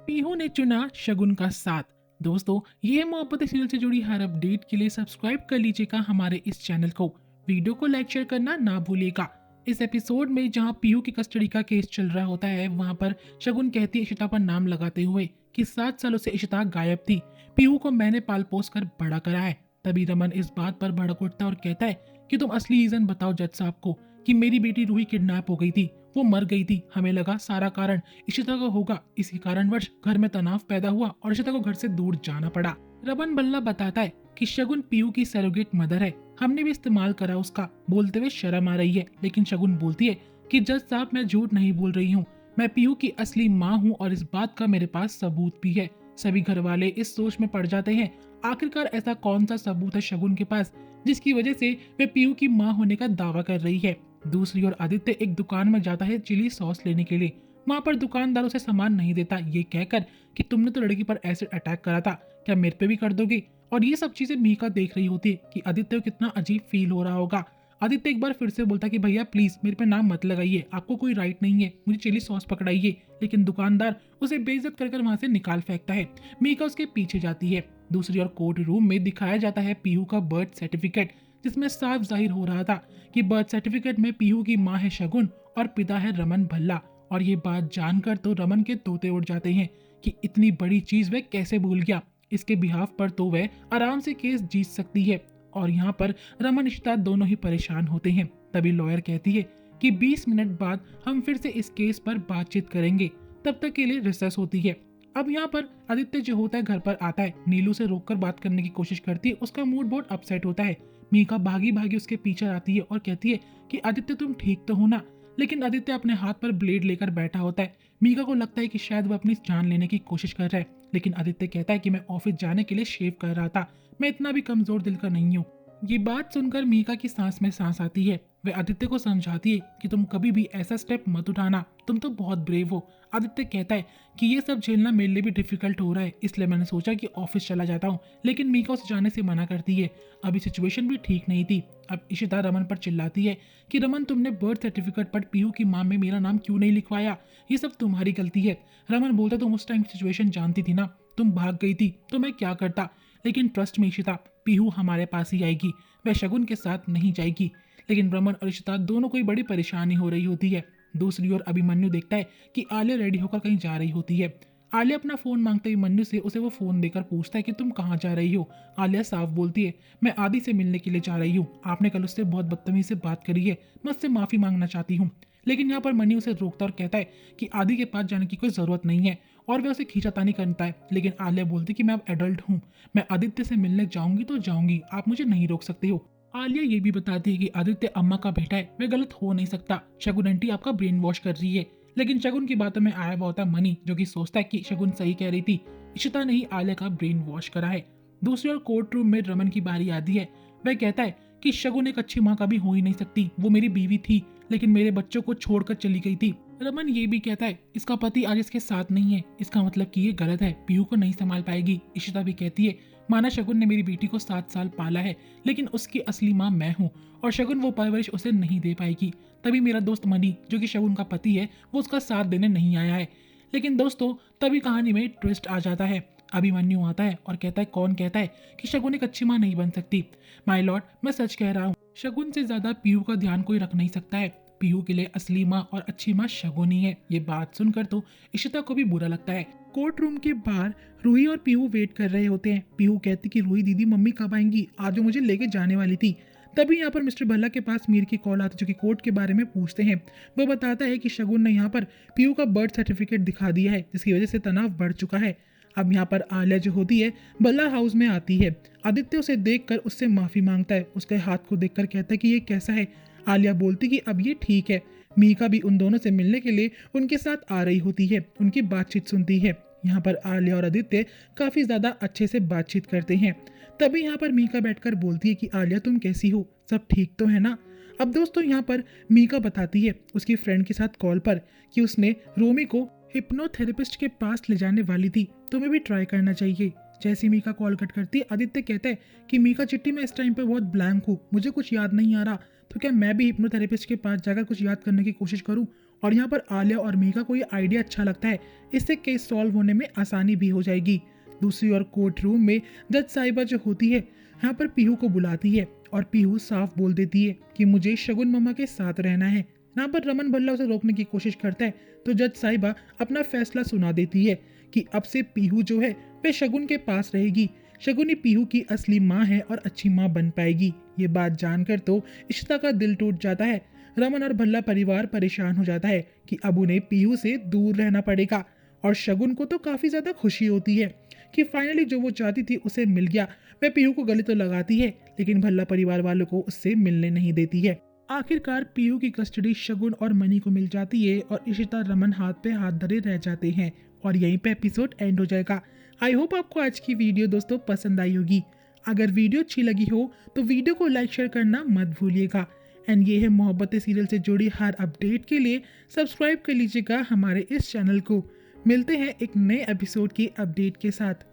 पीहू ने चुना शगुन का साथ। दोस्तों, ये मोहब्बत सीरियल से जुड़ी हर अपडेट के लिए सब्सक्राइब कर लीजिएगा हमारे इस चैनल को। वीडियो को लाइक शेयर करना ना भूलिएगा। इस एपिसोड में जहां पीहू की कस्टडी का केस चल रहा होता है, वहां पर शगुन कहती है इशिता पर नाम लगाते हुए कि 7 सालों से इशिता गायब थी। पीहू को मैंने पाल पोस कर बड़ा करा है। तभी रमन इस बात पर भड़क उठता है और कहता है कि तुम असली रीजन बताओ जज साहब को कि मेरी बेटी रूही किडनैप हो गई थी, वो मर गई थी। हमें लगा सारा कारण इशिता का होगा। इसी कारणवश घर में तनाव पैदा हुआ और इशिता को घर से दूर जाना पड़ा। रमन बल्ला बताता है कि शगुन पीयू की सरोगेट मदर है, हमने भी इस्तेमाल करा उसका। बोलते हुए शर्म आ रही है, लेकिन शगुन बोलती है कि जज साहब मैं झूठ नहीं बोल रही हूँ, मैं पीयू की असली माँ हूँ और इस बात का मेरे पास सबूत भी है। सभी घर वाले इस सोच में पड़ जाते हैं, आखिरकार ऐसा कौन सा सबूत है शगुन के पास जिसकी वजह से वे पीयू की माँ होने का दावा कर रही है। दूसरी ओर आदित्य एक दुकान में जाता है चिली सॉस लेने के लिए। वहां पर दुकानदार उसे सामान नहीं देता, ये कहकर कि तुमने तो लड़की पर एसिड अटैक करा था, क्या मेरे पे भी कर दोगे। और ये सब चीजें मीका देख रही होती है कि आदित्य को कितना अजीब फील हो रहा होगा। आदित्य एक बार फिर से बोलता कि भैया प्लीज मेरे पे नाम मत लगाइए, आपको कोई राइट नहीं है, मुझे चिली सॉस पकड़ाइए। लेकिन दुकानदार उसे बेइज्जत कर वहां से निकाल फेंकता है। मीका उसके पीछे जाती है। दूसरी ओर कोर्ट रूम में दिखाया जाता है पीहू का बर्थ सर्टिफिकेट, जिसमें साफ जाहिर हो रहा था कि बर्थ सर्टिफिकेट में पीहू की मां है शगुन और पिता है रमन भल्ला। और ये बात जानकर तो रमन के तोते उड़ जाते हैं कि इतनी बड़ी चीज वह कैसे भूल गया। इसके बिहाफ पर तो वह आराम से केस जीत सकती है। और यहाँ पर रमन इशिता दोनों ही परेशान होते हैं। तभी लॉयर कहती है कि 20 मिनट बाद हम फिर से इस केस पर बातचीत करेंगे, तब तक के लिए रिसेस होती है। अब यहाँ पर आदित्य जो होता है घर पर आता है, नीलू से रोककर बात करने की कोशिश करती है, उसका मूड बहुत अपसेट होता है। मीका भागी भागी उसके पीछे आती है और कहती है कि आदित्य तुम ठीक तो हो ना। लेकिन आदित्य अपने हाथ पर ब्लेड लेकर बैठा होता है। मीका को लगता है कि शायद वह अपनी जान लेने की कोशिश कर रहा है, लेकिन आदित्य कहता है कि मैं ऑफिस जाने के लिए शेव कर रहा था, मैं इतना भी कमजोर दिल का नहीं हूँ। ये बात सुनकर मीका की सांस में सांस आती है। वह आदित्य को समझाती है कि तुम कभी भी ऐसा स्टेप मत उठाना, तुम तो बहुत ब्रेव हो। आदित्य कहता है कि ये सब झेलना मेरे लिए भी डिफिकल्ट हो रहा है, इसलिए मैंने सोचा कि ऑफिस चला जाता हूँ। लेकिन मीका उसे जाने से मना करती है। अभी सिचुएशन भी ठीक नहीं थी। अब इशिता रमन पर चिल्लाती है कि रमन तुमने बर्थ सर्टिफिकेट पर पीहू की मां में मेरा नाम क्यों नहीं लिखवाया, ये सब तुम्हारी गलती है। रमन बोलता तुम उस टाइम सिचुएशन जानती थी ना, तुम भाग गई थी तो मैं क्या करता। लेकिन ट्रस्ट में इशिता, पीहू हमारे पास ही आएगी, वह शगुन के साथ नहीं जाएगी। लेकिन रमन और इशिता दोनों को बड़ी परेशानी हो रही होती है। दूसरी ओर अभिमन्यु देखता है कि आलिया रेडी होकर कहीं जा रही होती है। आलिया अपना फोन मांगते हुए मन्नू से उसे वो फोन देकर पूछता है कि तुम कहाँ जा रही हो। आलिया साफ बोलती है मैं आदि से मिलने के लिए जा रही हूँ, आपने कल उससे बहुत बदतमीजी से बात करी है, मैं उससे माफी मांगना चाहती हूँ। लेकिन यहाँ पर मन्नू उसे रोकता और कहता है कि आदि के पास जाने की कोई जरूरत नहीं है, और वह उसे खींचातानी करता है। लेकिन आलिया बोलती कि मैं अब एडल्ट हूँ, मैं आदित्य से मिलने जाऊंगी तो जाऊंगी, आप मुझे नहीं रोक सकते हो। आलिया ये भी बताती है कि आदित्य अम्मा का बेटा है, वह गलत हो नहीं सकता, शगुन आंटी आपका ब्रेन वॉश कर रही है। लेकिन शगुन की बातों में आया हुआ होता है मनी, जो कि सोचता है कि शगुन सही कह रही थी, इशिता ने ही आलिया का ब्रेन वॉश करा है। दूसरी ओर कोर्ट रूम में रमन की बारी आती है। वह कहता है कि शगुन एक अच्छी माँ कभी हो ही नहीं सकती, वो मेरी बीवी थी लेकिन मेरे बच्चों को छोड़कर चली गई थी। रमन ये भी कहता है इसका पति आज इसके साथ नहीं है, इसका मतलब कि ये गलत है, पीहू को नहीं संभाल पाएगी। इशिता भी कहती है माना शगुन ने मेरी बेटी को 7 साल पाला है, लेकिन उसकी असली माँ मैं हूँ और शगुन वो परवरिश उसे नहीं दे पाएगी। तभी मेरा दोस्त मनी, जो कि शगुन का पति है, वो उसका साथ देने नहीं आया है। लेकिन दोस्तों, तभी कहानी में ट्विस्ट आ जाता है। अभिमन्यु आता है और कहता है कौन कहता है कि शगुन एक अच्छी माँ नहीं बन सकती। माय लॉर्ड, मैं सच कह रहा हूँ, शगुन से ज्यादा पीहू का ध्यान कोई रख नहीं सकता है। पीहू के लिए असली माँ और अच्छी माँ शगुन ही है। ये बात सुनकर तो इशिता को भी बुरा लगता है। कोर्ट रूम के बाहर रूही और पीहू वेट कर रहे होते हैं। पीहू कहती कि रूही दीदी मम्मी कब आएंगी, आज वो मुझे लेके जाने वाली थी। तभी यहाँ पर मिस्टर भल्ला के पास मीर की कॉल आती है, जो कि कोर्ट के बारे में पूछते हैं। वो बताता है कि शगुन ने यहाँ पर पीहू का बर्थ सर्टिफिकेट दिखा दिया है, जिसकी वजह से तनाव बढ़ चुका है। अब यहाँ पर आलिया जो होती है भल्ला हाउस में आती है। आदित्य उसे देखकर उससे माफी मांगता है, उसके हाथ को देखकर कहता है कि ये कैसा है। आलिया बोलती कि अब ये ठीक है। मीका भी उन दोनों से मिलने के लिए उनके साथ आ रही होती है, उनकी बातचीत सुनती है। यहाँ पर आलिया और आदित्य काफी ज्यादा अच्छे से बातचीत करते हैं। तभी यहाँ पर मीका बैठकर बोलती है कि आलिया तुम कैसी हो, सब ठीक तो है ना। अब दोस्तों, यहाँ पर मीका बताती है उसकी फ्रेंड के साथ कॉल पर कि उसने रोमी को हिप्नोथेरेपिस्ट के पास ले जाने वाली थी, तुम्हें भी ट्राई करना चाहिए। जैसी मीका कॉल कट करती है, आदित्य कहता है कि मीका चिट्टी, मैं इस टाइम पे बहुत ब्लैंक हूँ, मुझे कुछ याद नहीं आ रहा, तो क्या मैं भी हिप्नोथेरेपिस्ट के पास जाकर कुछ याद करने की कोशिश करूँ। और यहाँ पर आलिया और मीका को ये आइडिया अच्छा लगता है, इससे केस सॉल्व होने में आसानी भी हो जाएगी। दूसरी ओर कोर्ट रूम में जज साहिबा जो होती है यहाँ पर पीहू को बुलाती है और पीहू साफ बोल देती है कि मुझे शगुन मामा के साथ रहना है। यहाँ पर रमन भल्ला उसे रोकने की कोशिश करता है तो जज साहिबा अपना फैसला सुना देती है कि अब से पीहू जो है वह शगुन के पास रहेगी। शगुन ही पीहू की असली माँ है और अच्छी माँ बन पाएगी। ये बात जानकर तो इशिता का दिल टूट जाता है। रमन और भल्ला परिवार परेशान हो जाता है कि अब उन्हें पीहू से दूर रहना पड़ेगा और शगुन को तो काफी ज्यादा खुशी होती है कि फाइनली जो वो चाहती थी उसे मिल गया। वह पीहू को गले तो लगाती है लेकिन भल्ला परिवार वालों को उससे मिलने नहीं देती है। आखिरकार पीहू की कस्टडी शगुन और मनी को मिल जाती है और इशिता रमन हाथ पे हाथ धरे रह जाते हैं और यहीं पे एपिसोड एंड हो जाएगा। आई होप आपको आज की वीडियो दोस्तों पसंद आई होगी। अगर वीडियो अच्छी लगी हो तो वीडियो को लाइक शेयर करना मत भूलिएगा। एंड ये है मोहब्बतें सीरियल से जुड़ी हर अपडेट के लिए सब्सक्राइब कर लीजिएगा हमारे इस चैनल को। मिलते हैं एक नए एपिसोड की अपडेट के साथ।